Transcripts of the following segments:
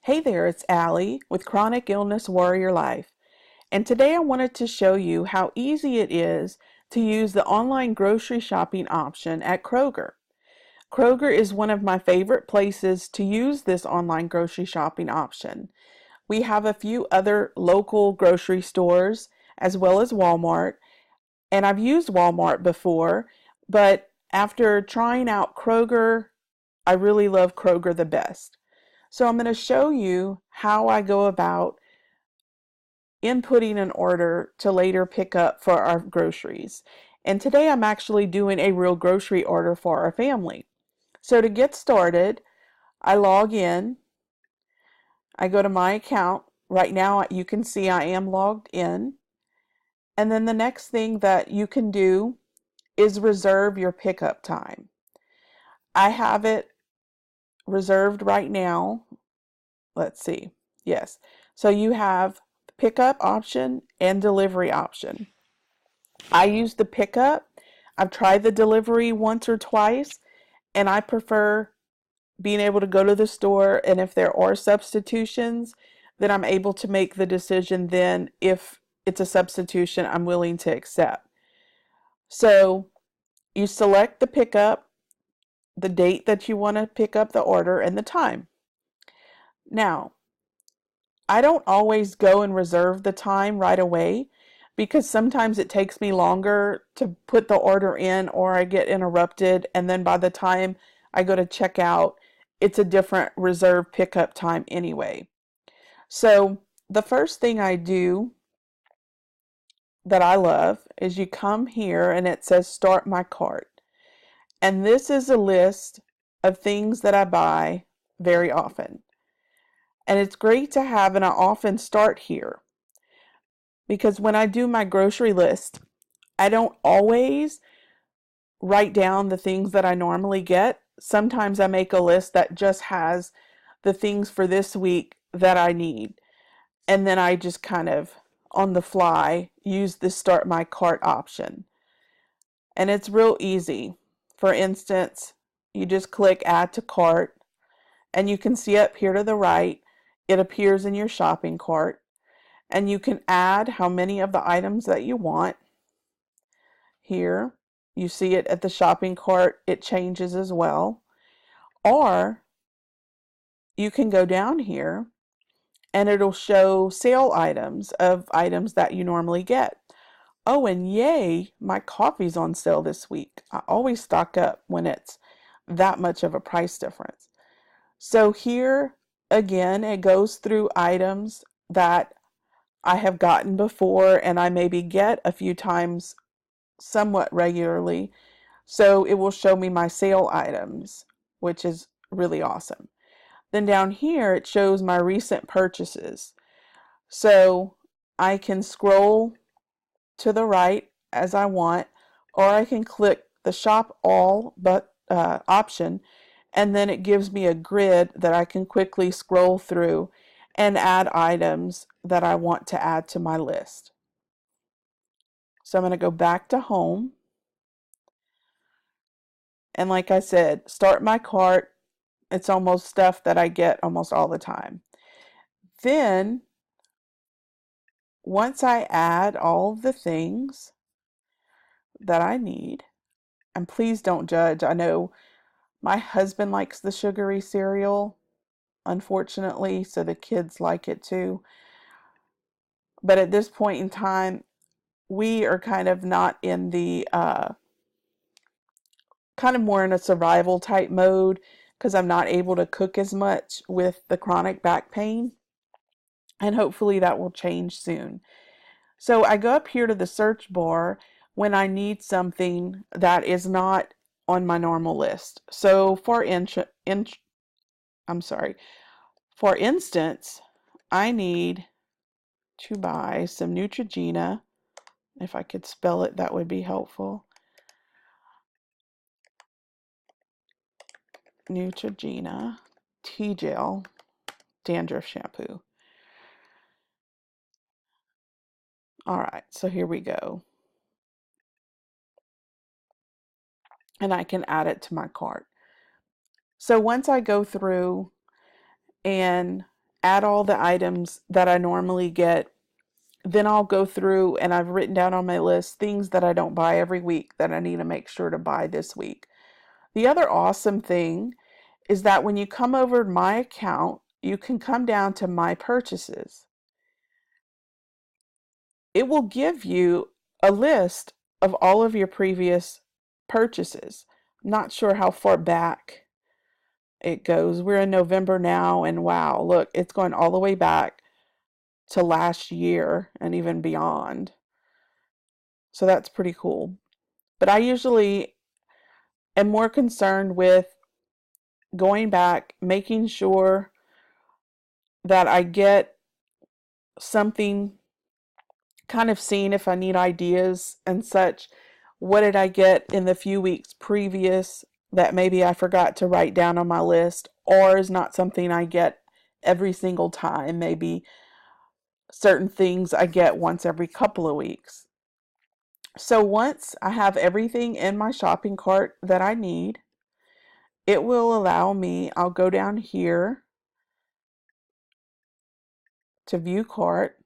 Hey there, it's Allie with Chronic Illness Warrior Life, and today I wanted to show you how easy it is to use the online grocery shopping option at Kroger. Kroger is one of my favorite places to use this online grocery shopping option. We have a few other local grocery stores as well as Walmart, and I've used Walmart before, but after trying out Kroger, I really love Kroger the best. So I'm going to show you how I go about inputting an order to later pick up for our groceries. And today I'm actually doing a real grocery order for our family. So to get started, I log in. I go to my account. Right now you can see I am logged in. And then the next thing that you can do is reserve your pickup time. I have it reserved right now. Let's see. Yes. So you have pickup option and delivery option. I use the pickup. I've tried the delivery once or twice, and I prefer being able to go to the store, and if there are substitutions, then I'm able to make the decision then if it's a substitution I'm willing to accept. So you select the pickup, the date that you want to pick up the order, and the time. Now, I don't always go and reserve the time right away because sometimes it takes me longer to put the order in or I get interrupted, and then by the time I go to check out, it's a different reserved pickup time anyway. So the first thing I do that I love is you come here and it says start my cart. And this is a list of things that I buy very often. And it's great to have, and I often start here because when I do my grocery list, I don't always write down the things that I normally get. Sometimes I make a list that just has the things for this week that I need. And then I just kind of on the fly use the start my cart option. And it's real easy. For instance, you just click add to cart and you can see up here to the right, it appears in your shopping cart. And you can add how many of the items that you want. Here, you see it at the shopping cart, it changes as well. Or you can go down here and it'll show sale items of items that you normally get. Oh, and yay, my coffee's on sale this week. I always stock up when it's that much of a price difference. So here again, it goes through items that I have gotten before and I maybe get a few times somewhat regularly. So it will show me my sale items, which is really awesome. Then down here, it shows my recent purchases. So I can scroll to the right as I want, or I can click the shop all but option, and then it gives me a grid that I can quickly scroll through and add items that I want to add to my list. So I'm going to go back to home. And like I said, start my cart. It's almost stuff that I get almost all the time. Then, once I add all of the things that I need, and please don't judge. I know my husband likes the sugary cereal, unfortunately, so the kids like it too. But at this point in time, we are kind of not in the kind of more in a survival type mode because I'm not able to cook as much with the chronic back pain, and hopefully that will change soon. So I go up here to the search bar when I need something that is not on my normal list. So for instance, I need to buy some Neutrogena. If I could spell it, that would be helpful. Neutrogena T-Gel dandruff shampoo. All right, so here we go. And I can add it to my cart. So once I go through and add all the items that I normally get. Then I'll go through and I've written down on my list things that I don't buy every week that I need to make sure to buy this week. The other awesome thing is that when you come over to my account, you can come down to my purchases. It will give you a list of all of your previous purchases. Not sure how far back it goes. We're in November now, and wow, look, it's going all the way back to last year and even beyond. So that's pretty cool. But I usually am more concerned with going back, making sure that I get something, kind of seeing if I need ideas and such. What did I get in the few weeks previous that maybe I forgot to write down on my list, or is not something I get every single time? Maybe certain things I get once every couple of weeks. So once I have everything in my shopping cart that I need, it will allow me, I'll go down here to view cart,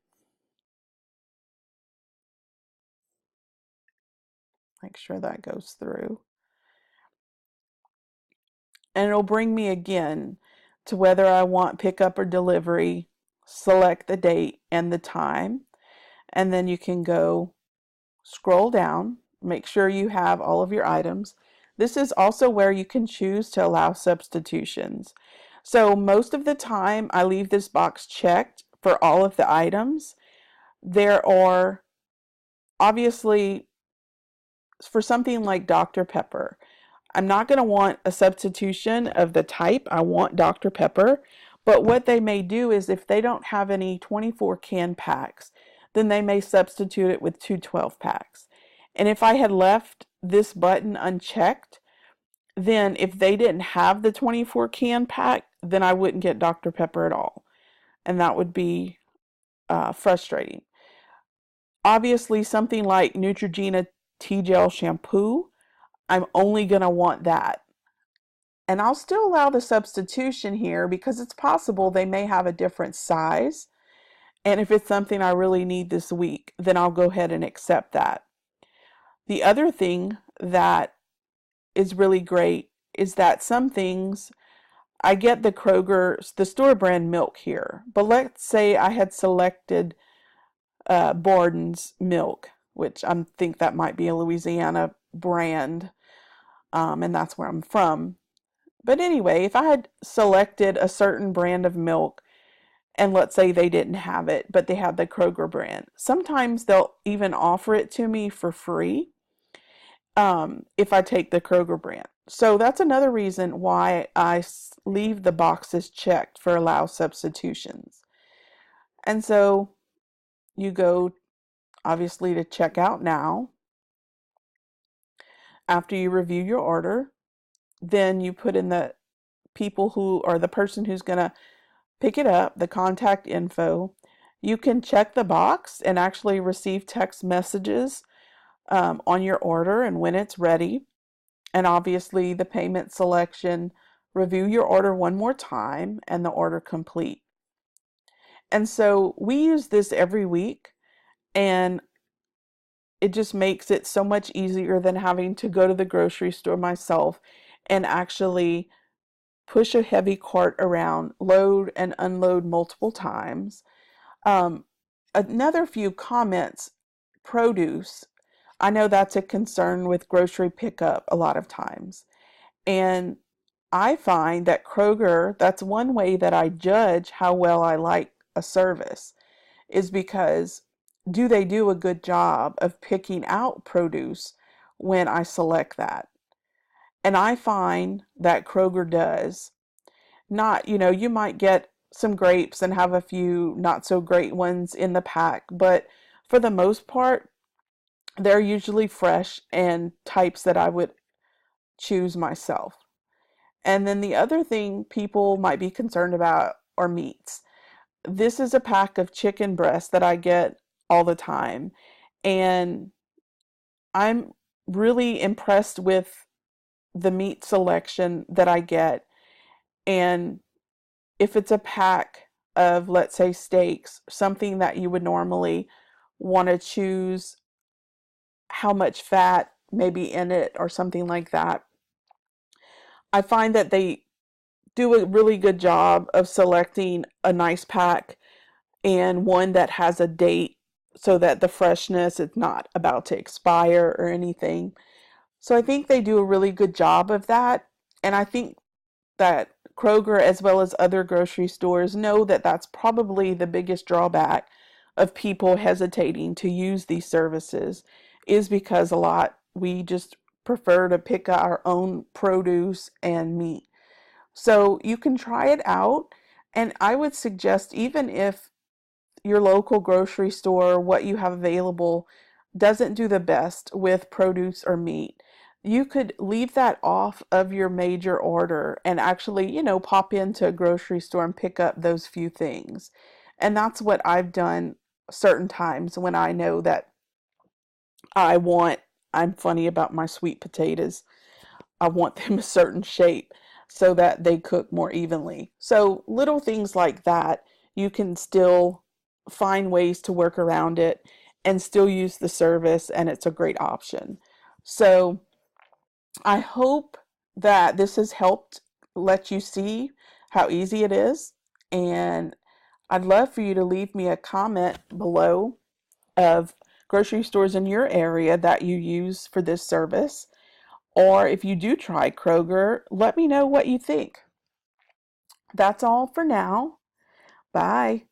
make sure that goes through, and it'll bring me again to whether I want pickup or delivery, select the date and the time, and then you can go scroll down, make sure you have all of your items. This is also where you can choose to allow substitutions. So most of the time I leave this box checked for all of the items. There are obviously, for something like Dr. Pepper, I'm not going to want a substitution of the type. I want Dr. Pepper. But what they may do is if they don't have any 24 can packs, then they may substitute it with two 12 packs. And if I had left this button unchecked, then if they didn't have the 24 can pack, then I wouldn't get Dr. Pepper at all. And that would be frustrating. Obviously, something like Neutrogena T-Gel shampoo, I'm only going to want that. And I'll still allow the substitution here because it's possible they may have a different size. And if it's something I really need this week, then I'll go ahead and accept that. The other thing that is really great is that some things, I get the Kroger, the store brand milk here. But let's say I had selected Borden's milk, which I think that might be a Louisiana brand, and that's where I'm from. But anyway, if I had selected a certain brand of milk, and let's say they didn't have it, but they had the Kroger brand, sometimes they'll even offer it to me for free if I take the Kroger brand. So that's another reason why I leave the boxes checked for allow substitutions. And so you go obviously to check out now. After you review your order, then you put in the people who, or the person who's going to pick it up, the contact info. You can check the box and actually receive text messages on your order and when it's ready. And obviously the payment selection, review your order one more time, and the order complete. And so we use this every week, and it just makes it so much easier than having to go to the grocery store myself and actually push a heavy cart around, load and unload multiple times. Um, Another few comments, produce. I know that's a concern with grocery pickup a lot of times. And I find that Kroger, that's one way that I judge how well I like a service, is because do they do a good job of picking out produce when I select that? And I find that Kroger does. Not, you might get some grapes and have a few not so great ones in the pack, but for the most part, they're usually fresh and types that I would choose myself. And then the other thing people might be concerned about are meats. This is a pack of chicken breasts that I get all the time, and I'm really impressed with the meat selection that I get. And if it's a pack of, let's say, steaks, something that you would normally want to choose how much fat maybe in it or something like that. I find that they do a really good job of selecting a nice pack and one that has a date so that the freshness is not about to expire or anything. So I think they do a really good job of that. And I think that Kroger, as well as other grocery stores, know that that's probably the biggest drawback of people hesitating to use these services, is because a lot we just prefer to pick our own produce and meat. So you can try it out. And I would suggest, even if your local grocery store, what you have available, doesn't do the best with produce or meat, you could leave that off of your major order and actually, pop into a grocery store and pick up those few things. And that's what I've done certain times when I know that I want, I'm funny about my sweet potatoes. I want them a certain shape so that they cook more evenly. So little things like that, you can still find ways to work around it and still use the service, and it's a great option. So I hope that this has helped let you see how easy it is. And I'd love for you to leave me a comment below of grocery stores in your area that you use for this service. Or if you do try Kroger, let me know what you think. That's all for now. Bye.